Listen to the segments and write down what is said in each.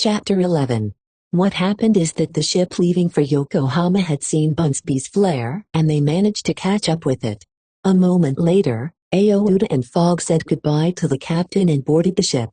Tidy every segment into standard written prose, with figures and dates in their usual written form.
Chapter 11. What happened is that the ship leaving for Yokohama had seen Bunsby's flare, and they managed to catch up with it. A moment later, Aouda and Fogg said goodbye to the captain and boarded the ship.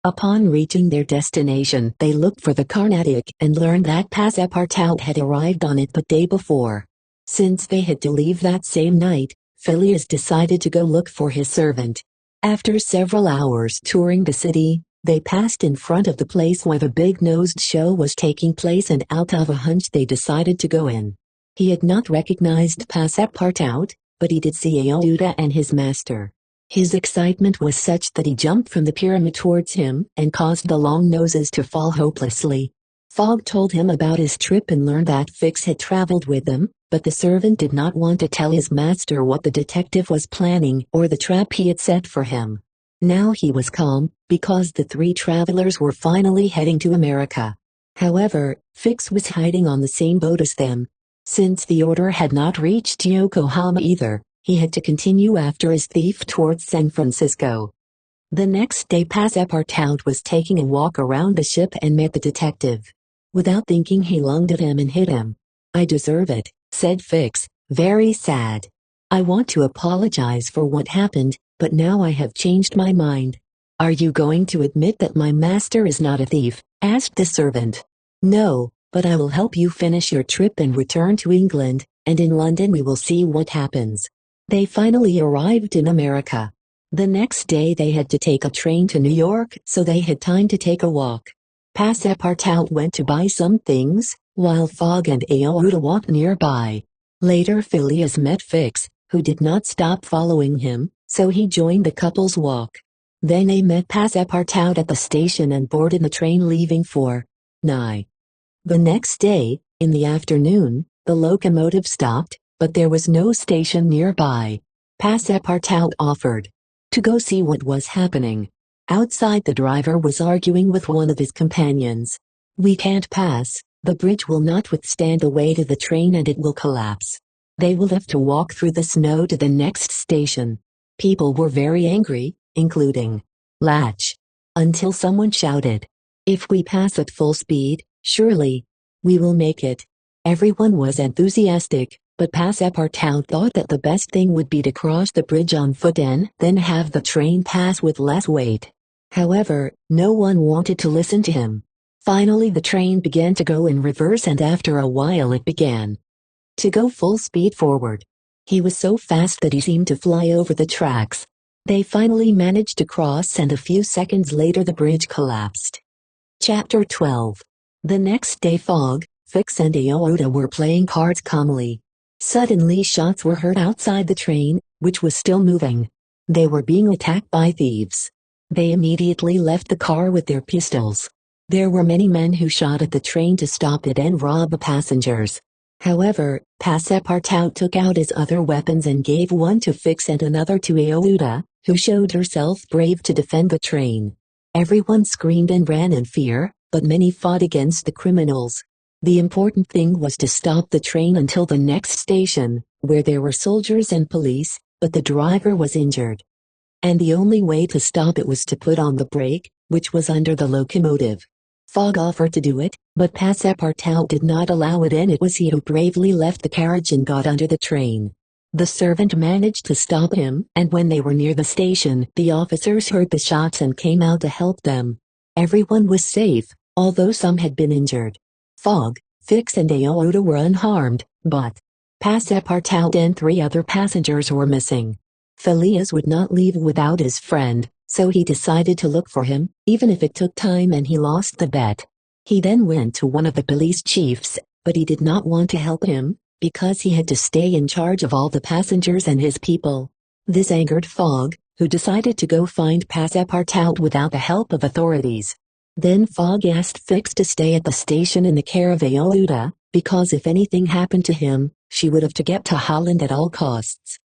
Upon reaching their destination, they looked for the Carnatic and learned that Passepartout had arrived on it the day before. Since they had to leave that same night, Phileas decided to go look for his servant. After several hours touring the city, they passed in front of the place where the big-nosed show was taking place, and out of a hunch they decided to go in. He had not recognized Passepartout, but he did see Aouda and his master. His excitement was such that he jumped from the pyramid towards him and caused the long noses to fall hopelessly. Fogg told him about his trip and learned that Fix had traveled with them, but the servant did not want to tell his master what the detective was planning or the trap he had set for him. Now he was calm, because the three travelers were finally heading to America. However, Fix was hiding on the same boat as them. Since the order had not reached Yokohama either, he had to continue after his thief towards San Francisco. The next day Passepartout was taking a walk around the ship and met the detective. Without thinking, he lunged at him and hit him. "I deserve it," said Fix, very sad. "I want to apologize for what happened, but now I have changed my mind." "Are you going to admit that my master is not a thief?" asked the servant. "No, but I will help you finish your trip and return to England, and in London we will see what happens." They finally arrived in America. The next day they had to take a train to New York, so they had time to take a walk. Passepartout went to buy some things, while Fogg and Aouda walked nearby. Later Phileas met Fix, who did not stop following him, so he joined the couple's walk. Then they met Passepartout at the station and boarded the train leaving for Nye. The next day, in the afternoon, the locomotive stopped, but there was no station nearby. Passepartout offered to go see what was happening. Outside, the driver was arguing with one of his companions. "We can't pass, the bridge will not withstand the weight of the train and it will collapse. They will have to walk through the snow to the next station." People were very angry, including Latch, until someone shouted, "If we pass at full speed, surely we will make it." Everyone was enthusiastic, but Passepartout thought that the best thing would be to cross the bridge on foot and then have the train pass with less weight. However, no one wanted to listen to him. Finally the train began to go in reverse, and after a while it began to go full speed forward. He was so fast that he seemed to fly over the tracks. They finally managed to cross, and a few seconds later the bridge collapsed. Chapter 12. The next day Fogg, Fix and Aouda were playing cards calmly. Suddenly shots were heard outside the train, which was still moving. They were being attacked by thieves. They immediately left the car with their pistols. There were many men who shot at the train to stop it and rob the passengers. However, Passepartout took out his other weapons and gave one to Fix and another to Aouda, who showed herself brave to defend the train. Everyone screamed and ran in fear, but many fought against the criminals. The important thing was to stop the train until the next station, where there were soldiers and police, but the driver was injured. And the only way to stop it was to put on the brake, which was under the locomotive. Fogg offered to do it, but Passepartout did not allow it, and it was he who bravely left the carriage and got under the train. The servant managed to stop him, and when they were near the station, the officers heard the shots and came out to help them. Everyone was safe, although some had been injured. Fogg, Fix and Aouda were unharmed, but Passepartout and 3 other passengers were missing. Phileas would not leave without his friend, so he decided to look for him, even if it took time, and he lost the bet. He then went to one of the police chiefs, but he did not want to help him, because he had to stay in charge of all the passengers and his people. This angered Fogg, who decided to go find Passepartout without the help of authorities. Then Fogg asked Fix to stay at the station in the care of Aouda, because if anything happened to him, she would have to get to Holland at all costs.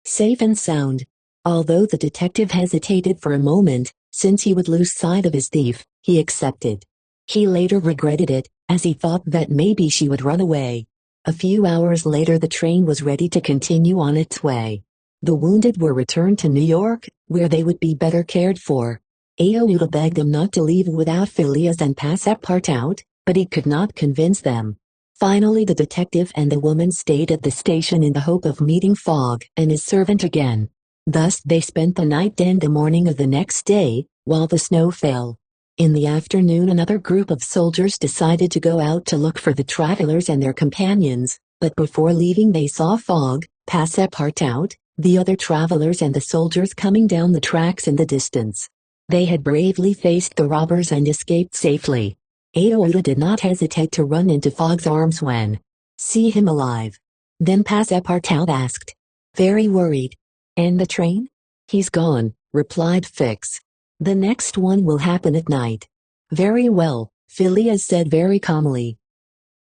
Safe and sound. Although the detective hesitated for a moment, since he would lose sight of his thief, he accepted. He later regretted it, as he thought that maybe she would run away. A few hours later the train was ready to continue on its way. The wounded were returned to New York, where they would be better cared for. Aouda begged them not to leave without Phileas and Passepartout, but he could not convince them. Finally the detective and the woman stayed at the station in the hope of meeting Fogg and his servant again. Thus they spent the night and the morning of the next day, while the snow fell. In the afternoon another group of soldiers decided to go out to look for the travelers and their companions, but before leaving they saw Fogg, Passepartout, the other travelers and the soldiers coming down the tracks in the distance. They had bravely faced the robbers and escaped safely. Aouda did not hesitate to run into Fogg's arms when see him alive. Then Passepartout asked, very worried, and the train? He's gone, replied Fix. The next one will happen at night. Very well, Phileas said very calmly.